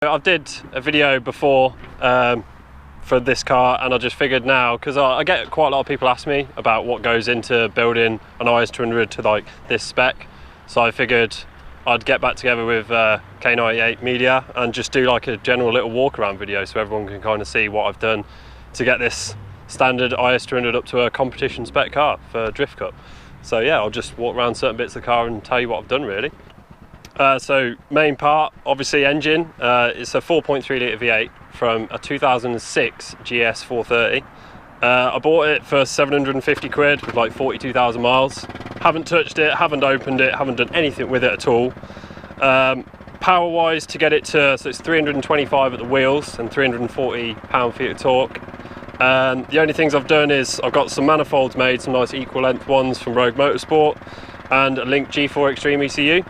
I did a video before for this car, and I just figured now, because I get quite a lot of people ask me about what goes into building an IS200 to like this spec, so I figured I'd get back together with K98 Media and just do like a general little walk around video so everyone can kind of see what I've done to get this standard IS200 up to a competition spec car for Drift Cup. So yeah, I'll just walk around certain bits of the car and tell you what I've done really. So main part, obviously engine, it's a 4.3 litre V8 from a 2006 GS 430. I bought it for 750 quid with like 42,000 miles. Haven't touched it, haven't opened it, haven't done anything with it at all. Power wise, to get it to, so it's 325 at the wheels and 340 pound-feet of torque. The only things I've done is I've got some manifolds made, some nice equal length ones from Rogue Motorsport, and a Link G4 Extreme ECU.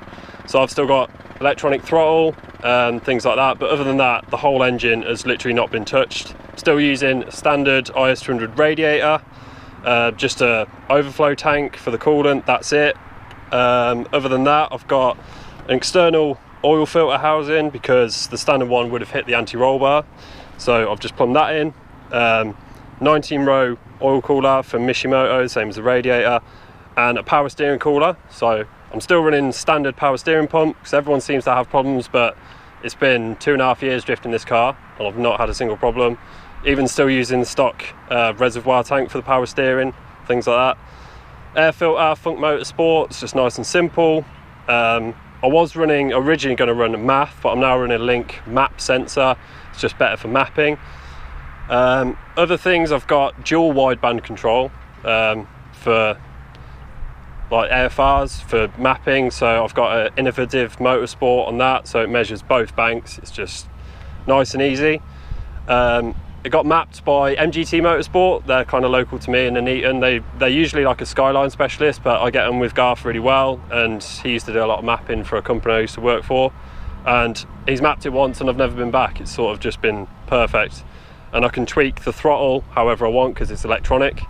So I've still got electronic throttle and things like that, but other than that, the whole engine has literally not been touched. Still using a standard IS200 radiator, just a overflow tank for the coolant, that's it. Other than that, I've got an external oil filter housing because the standard one would have hit the anti-roll bar, so I've just plumbed that in. 19 row oil cooler from Mishimoto, same as the radiator, and a power steering cooler. So I'm still running standard power steering pump because everyone seems to have problems, but it's been 2.5 years drifting this car and I've not had a single problem. Even still using the stock reservoir tank for the power steering, things like that. Air filter, Funk Motorsport, it's just nice and simple. I was originally going to run a MAF, but I'm now running a Link map sensor. It's just better for mapping. Other things, I've got dual wideband control for like AFRs for mapping, so I've got an innovative motorsport on that, so it measures both banks. It's just nice and easy. It got mapped by MGT Motorsport. They're kind of local to me in Nuneaton. They're usually like a Skyline specialist, but I get them with Garth really well, and he used to do a lot of mapping for a company I used to work for, and he's mapped it once and I've never been back. It's sort of just been perfect, and I can tweak the throttle however I want because it's electronic.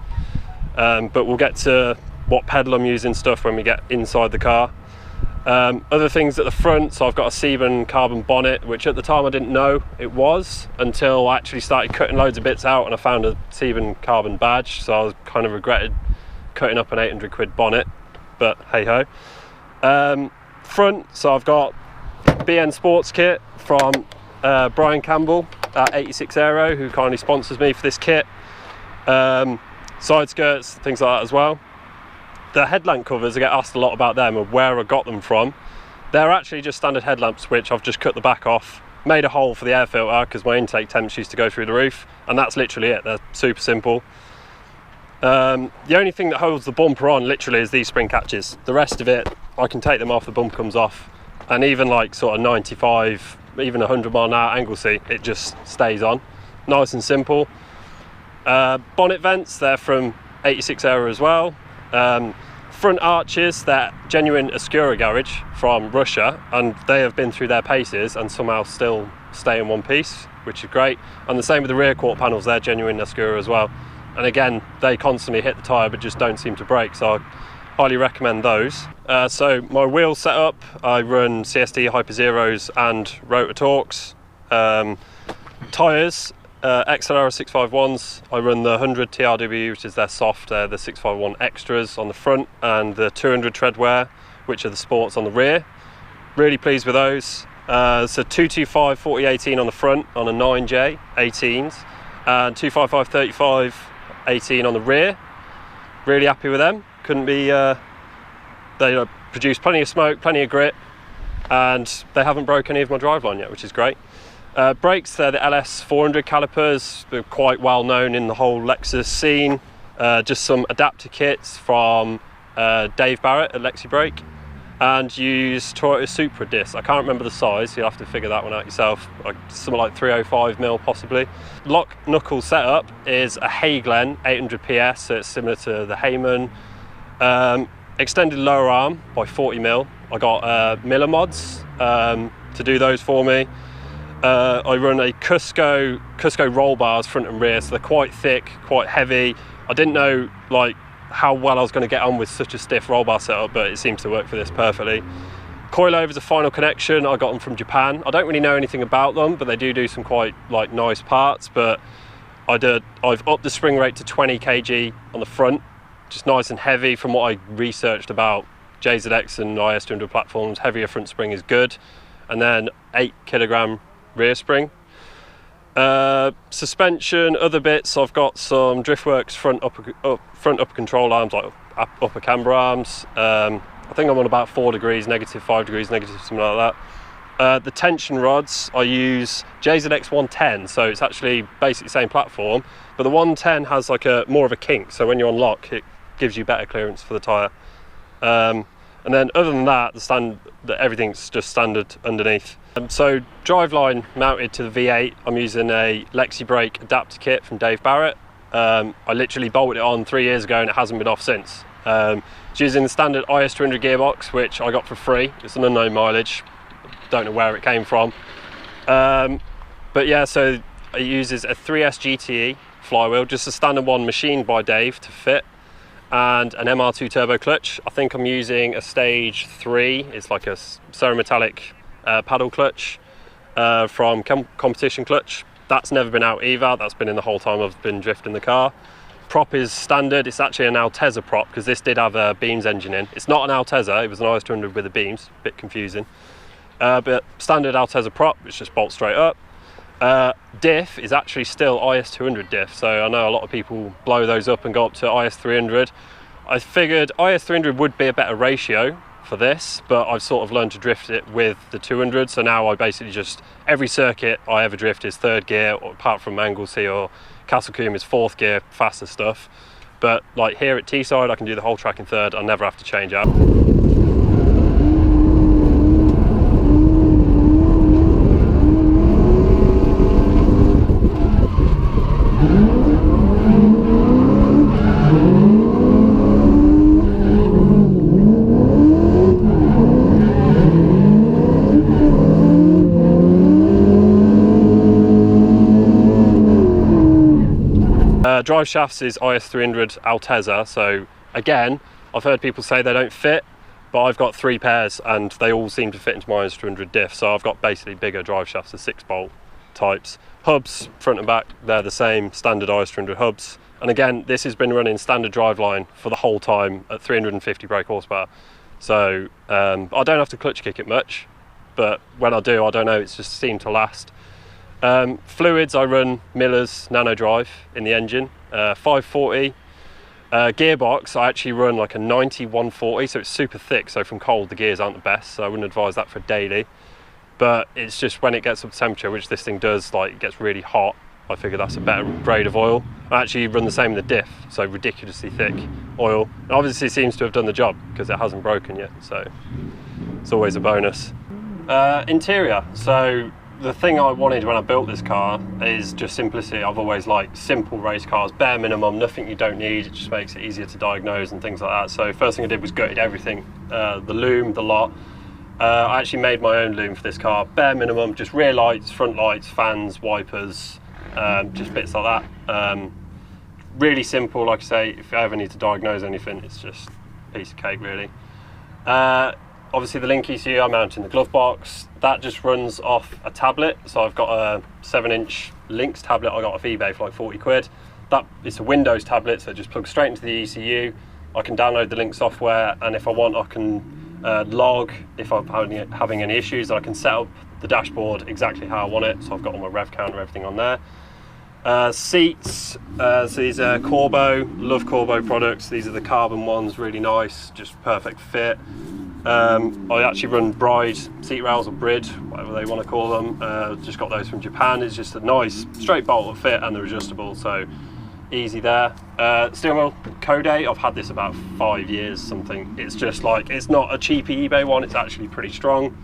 But we'll get to what pedal I'm using stuff when we get inside the car. Other things at the front, so I've got a Sebum carbon bonnet, which at the time I didn't know it was until I actually started cutting loads of bits out and I found a Sebum carbon badge, so I kind of regretted cutting up an 800 quid bonnet, but hey ho. Front, so I've got BN Sports kit from Brian Campbell at 86 Aero, who kindly sponsors me for this kit. Side skirts, things like that as well. The headlamp covers, I get asked a lot about them and where I got them from. They're actually just standard headlamps, which I've just cut the back off, made a hole for the air filter because my intake temps used to go through the roof, and that's literally it. They're super simple. The only thing that holds the bumper on literally is these spring catches. The rest of it, I can take them off, the bumper comes off, and even like sort of 95, even 100 mile an hour angle seat, it just stays on. Nice and simple. Bonnet vents, they're from 86 Aero as well. Front arches, they're genuine Escura garage from Russia, and they have been through their paces and somehow still stay in one piece, which is great. And the same with the rear quarter panels, they're genuine Escura as well. And again, they constantly hit the tyre but just don't seem to break, so I highly recommend those. So my wheel setup, I run CSD Hyper Zeros and Rotor Torques. Tyres, XLR 651s, I run the 100 TRW, which is their soft, the 651 extras on the front, and the 200 treadwear, which are the sports on the rear. Really pleased with those. So 225 4018 on the front on a 9J 18s, and 255 35 18 on the rear. Really happy with them. Couldn't be, they produce plenty of smoke, plenty of grip, and they haven't broken any of my driveline yet, which is great. Brakes, they're the LS 400 calipers. They're quite well known in the whole Lexus scene. Just some adapter kits from Dave Barrett at Lexi Brake, and use Toyota Supra disc. I can't remember the size, so you'll have to figure that one out yourself. Something like 305mm possibly. Lock knuckle setup is a Hayglen 800 PS, so it's similar to the Hayman. Extended lower arm by 40mm. I got Miller mods to do those for me. I run a Cusco roll bars front and rear, so they're quite thick, quite heavy. I didn't know like how well I was going to get on with such a stiff roll bar setup, but it seems to work for this perfectly. Coilovers are final connection. I got them from Japan. I don't really know anything about them, but they do some quite like nice parts. But I've upped the spring rate to 20 kg on the front, just nice and heavy. From what I researched about JZX and IS200 platforms, heavier front spring is good. And then 8 kilogram rear spring. Suspension, other bits, I've got some Driftworks front upper control arms, like upper camber arms. I think I'm on about 4 degrees, negative, 5 degrees, negative, something like that. The tension rods, I use JZX 110, so it's actually basically the same platform, but the 110 has like more of a kink, so when you unlock, it gives you better clearance for the tyre. And then other than that, everything's just standard underneath. So driveline mounted to the V8, I'm using a Lexi brake adapter kit from Dave Barrett. I literally bolted it on 3 years ago and it hasn't been off since. It's using the standard IS200 gearbox, which I got for free. It's an unknown mileage, don't know where it came from. But yeah, so it uses a 3S GTE flywheel, just a standard one machined by Dave to fit, and an MR2 turbo clutch. I think I'm using a stage 3, it's like a cerometallic paddle clutch from Competition Clutch. That's never been out either, that's been in the whole time I've been drifting the car. Prop is standard, it's actually an Altezza prop because this did have a Beams engine in. It's not an Altezza, it was an IS200 with the Beams, a bit confusing. But standard Altezza prop, which just bolts straight up. Diff is actually still IS200 diff, so I know a lot of people blow those up and go up to IS300. I figured IS300 would be a better ratio for this, but I've sort of learned to drift it with the 200, so now I basically just, every circuit I ever drift is 3rd gear, or apart from Anglesey or Castle Combe is 4th gear, faster stuff. But like here at Teesside, I can do the whole track in 3rd, I never have to change out. Driveshafts is IS300 Altezza, so again, I've heard people say they don't fit, but I've got 3 pairs and they all seem to fit into my IS200 diff, so I've got basically bigger driveshafts, the 6-bolt types. Hubs, front and back, they're the same standard IS200 hubs, and again, this has been running standard driveline for the whole time at 350 brake horsepower, so I don't have to clutch kick it much, but when I do, I don't know, it's just seemed to last. Fluids, I run Miller's Nano Drive in the engine, 540. Gearbox, I actually run like a 90-140, so it's super thick, so from cold the gears aren't the best, so I wouldn't advise that for daily. But it's just when it gets up to temperature, which this thing does, like it gets really hot, I figure that's a better grade of oil. I actually run the same in the diff, so ridiculously thick oil. And obviously it seems to have done the job because it hasn't broken yet, so it's always a bonus. Interior, so the thing I wanted when I built this car is just simplicity. I've always liked simple race cars, bare minimum, nothing you don't need. It just makes it easier to diagnose and things like that. So first thing I did was gutted everything, the loom, the lot. I actually made my own loom for this car, bare minimum, just rear lights, front lights, fans, wipers, just bits like that. Really simple, like I say, if you ever need to diagnose anything, it's just a piece of cake really. Obviously the link ECU I mount in the glove box, that just runs off a tablet, so I've got a 7-inch Lynx tablet I got off eBay for like 40 quid. It's a Windows tablet, so it just plugs straight into the ECU. I can download the Lynx software, and if I want I can log if I'm having any issues, and I can set up the dashboard exactly how I want it, so I've got all my rev counter, everything on there. Seats, so these are Corbo, love Corbo products, these are the carbon ones, really nice, just perfect fit. I actually run Bride seat rails or Brid, whatever they want to call them. Just got those from Japan. It's just a nice straight bolt fit and they're adjustable, so easy there. Steering wheel Kode, I've had this about 5 years something. It's just like, it's not a cheapy eBay one, it's actually pretty strong.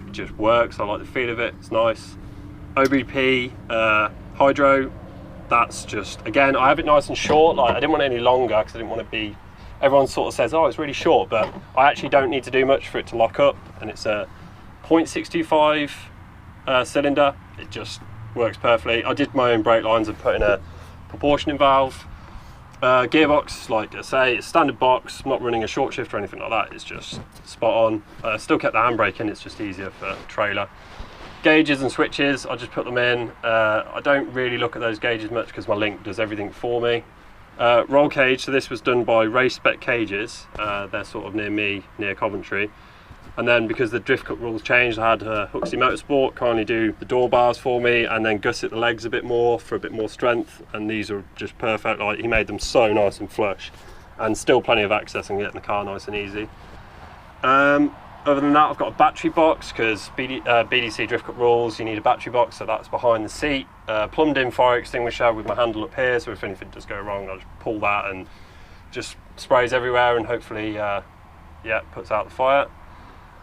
It just works, I like the feel of it, it's nice. OBP Hydro, that's just, again, I have it nice and short, like I didn't want it any longer because I didn't want to be, everyone sort of says, oh, it's really short, but I actually don't need to do much for it to lock up, and it's a 0.625 cylinder. It just works perfectly. I did my own brake lines and put in a proportioning valve. Gearbox, like I say, it's standard box. I'm not running a short shift or anything like that. It's just spot on. Still kept the handbrake in, it's just easier for trailer. Gauges and switches, I just put them in. I don't really look at those gauges much because my Link does everything for me. Roll cage, so this was done by Race Spec Cages. They're sort of near me, near Coventry. And then because the drift cut rules changed, I had Huxley Motorsport kindly do the door bars for me and then gusset the legs a bit more for a bit more strength. And these are just perfect. Like, he made them so nice and flush, and still plenty of access and getting the car nice and easy. Other than that, I've got a battery box because BDC drift cut rules, you need a battery box, so that's behind the seat. Plumbed in fire extinguisher with my handle up here, so if anything does go wrong, I'll just pull that and just sprays everywhere and hopefully, yeah, puts out the fire.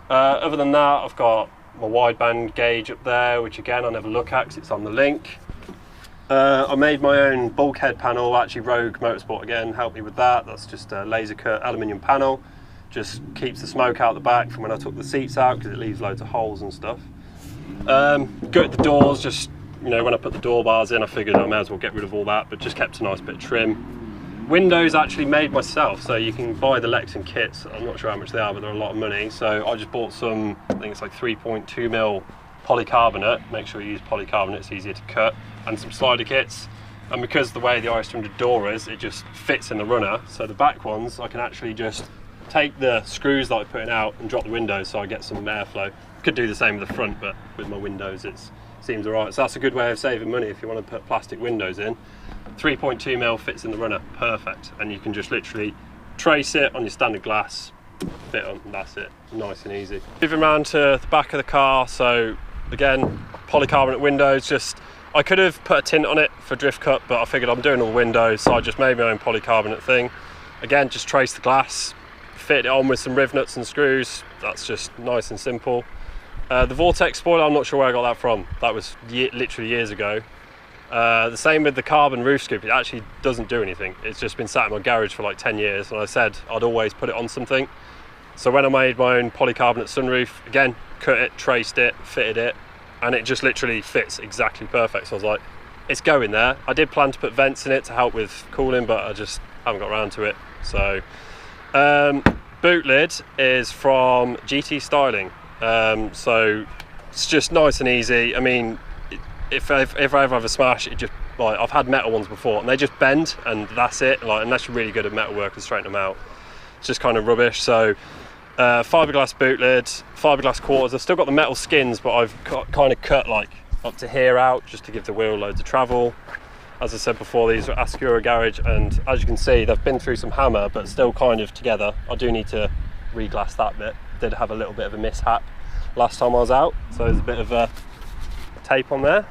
Other than that, I've got my wideband gauge up there, which again I never look at because it's on the Link. I made my own bulkhead panel. Actually, Rogue Motorsport again helped me with that. That's just a laser cut aluminium panel. Just keeps the smoke out the back from when I took the seats out because it leaves loads of holes and stuff. Gutted the doors, just, you know, when I put the door bars in, I figured I may as well get rid of all that, but just kept a nice bit of trim. Windows actually made myself, so you can buy the Lexus kits. I'm not sure how much they are, but they're a lot of money. So I just bought some, I think it's like 3.2mm polycarbonate. Make sure you use polycarbonate, it's easier to cut, and some slider kits. And because the way the IS200 door is, it just fits in the runner. So the back ones, I can actually just take the screws that I'm putting out and drop the windows so I get some airflow. Could do the same with the front, but with my windows it seems alright. So that's a good way of saving money if you want to put plastic windows in. 3.2mm fits in the runner, perfect. And you can just literally trace it on your standard glass, fit on, and that's it. Nice and easy. Moving around to the back of the car, so again, polycarbonate windows. Just, I could have put a tint on it for drift cut, but I figured I'm doing all the windows, so I just made my own polycarbonate thing. Again, just trace the glass, fit it on with some riv nuts and screws. That's just nice and simple. The Vortex Spoiler, I'm not sure where I got that from. That was literally years ago. The same with the carbon roof scoop. It actually doesn't do anything. It's just been sat in my garage for like 10 years, and I said I'd always put it on something. So when I made my own polycarbonate sunroof, again, cut it, traced it, fitted it, and it just literally fits exactly perfect. So I was like, it's going there. I did plan to put vents in it to help with cooling, but I just haven't got around to it. So boot lid is from GT Styling. So it's just nice and easy. I mean, if I ever have a smash, it just, like, I've had metal ones before and they just bend and that's it. Like, unless you're really good at metal work and straighten them out, it's just kind of rubbish. So fiberglass boot lid, fiberglass quarters. I've still got the metal skins, but I've kind of cut like up to here out just to give the wheel loads of travel. As I said before, these are Ascura garage, and as you can see, they've been through some hammer, but still kind of together. I do need to re-glass that bit. Did have a little bit of a mishap last time I was out, so there's a bit of a tape on there.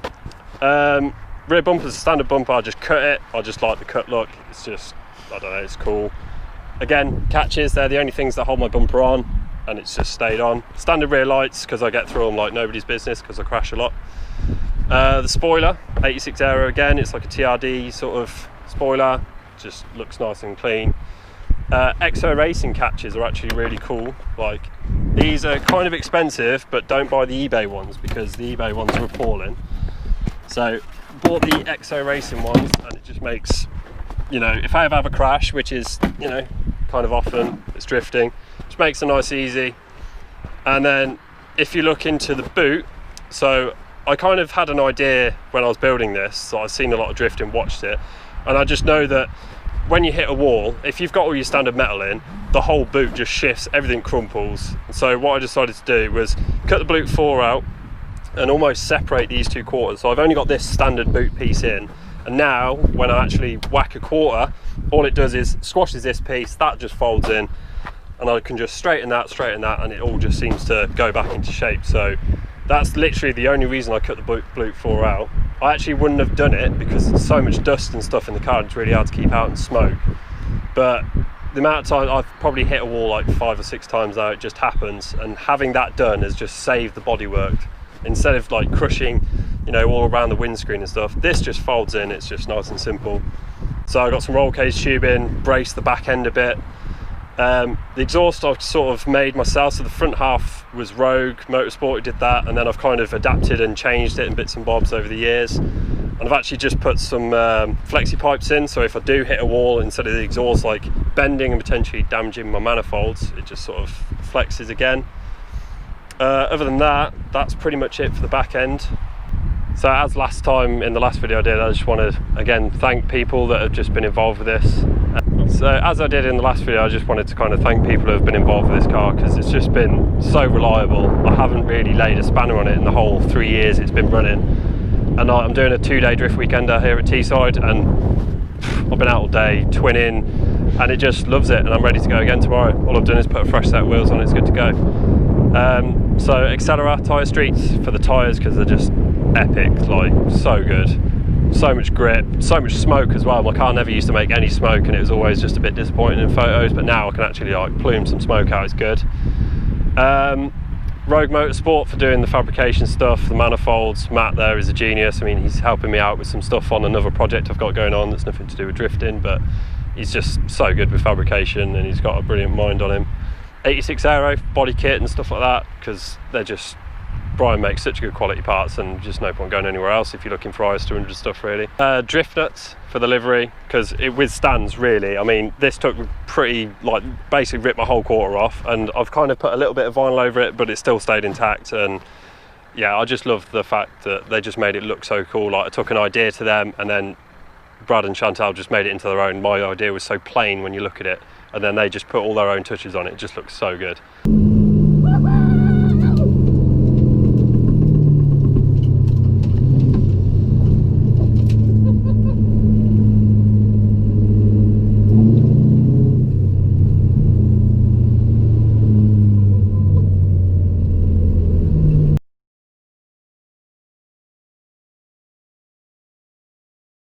Rear bumper's a standard bumper. I just cut it. I just like the cut look. It's just, I don't know, it's cool. Again, catches, they're the only things that hold my bumper on, and it's just stayed on. Standard rear lights, because I get through them like nobody's business because I crash a lot. The spoiler, 86 Aero again, it's like a TRD sort of spoiler, just looks nice and clean. Exo Racing catches are actually really cool. Like, these are kind of expensive, but don't buy the eBay ones because the eBay ones are appalling. So bought the Exo Racing ones, and it just makes, you know, if I ever have a crash, which is, you know, kind of often, it's drifting, just makes it nice and easy. And then if you look into the boot, so I kind of had an idea when I was building this, so I've seen a lot of drifting, watched it, and I just know that when you hit a wall, if you've got all your standard metal in, the whole boot just shifts, everything crumples. And so what I decided to do was cut the boot 4 out and almost separate these 2 quarters. So I've only got this standard boot piece in, and now when I actually whack a quarter, all it does is squashes this piece, that just folds in, and I can just straighten that, and it all just seems to go back into shape. So that's literally the only reason I cut the boot 4 out. I actually wouldn't have done it because there's so much dust and stuff in the car, it's really hard to keep out and smoke. But the amount of time I've probably hit a wall like 5 or 6 times now, it just happens, and having that done has just saved the bodywork. Instead of like crushing, you know, all around the windscreen and stuff, this just folds in, it's just nice and simple. So I got some roll cage tubing, braced the back end a bit. The exhaust I've sort of made myself, so the front half was Rogue Motorsport, who did that, and then I've kind of adapted and changed it in bits and bobs over the years. And I've actually just put some flexi pipes in, so if I do hit a wall, instead of the exhaust like bending and potentially damaging my manifolds, it just sort of flexes again. Other than that, that's pretty much it for the back end. So as last time in the last video I did, I just want to again thank people that have just been involved with this. So as I did in the last video, I just wanted to kind of thank people who have been involved with this car, because it's just been so reliable. I haven't really laid a spanner on it in the whole 3 years it's been running. And I'm doing a 2-day drift weekender here at Teesside, and I've been out all day twinning, and it just loves it, and I'm ready to go again tomorrow. All I've done is put a fresh set of wheels on, it's good to go. So Accelera tyre streets for the tyres, because they're just epic, like so good. So much grip, so much smoke as well. My car never used to make any smoke, and it was always just a bit disappointing in photos, but now I can actually like plume some smoke out, it's good. Rogue Motorsport for doing the fabrication stuff, the manifolds. Matt there is a genius. I mean, he's helping me out with some stuff on another project I've got going on that's nothing to do with drifting, but he's just so good with fabrication, and he's got a brilliant mind on him. 86 Aero body kit and stuff like that, because they're just, Brian makes such good quality parts, and just no point going anywhere else if you're looking for IS200 stuff really. Drift nuts for the livery, because it withstands really. I mean, this took pretty, like basically ripped my whole quarter off, and I've kind of put a little bit of vinyl over it, but it still stayed intact. And yeah, I just love the fact that they just made it look so cool. Like I took an idea to them, and then Brad and Chantal just made it into their own. My idea was so plain when you look at it, and then they just put all their own touches on it. It just looks so good.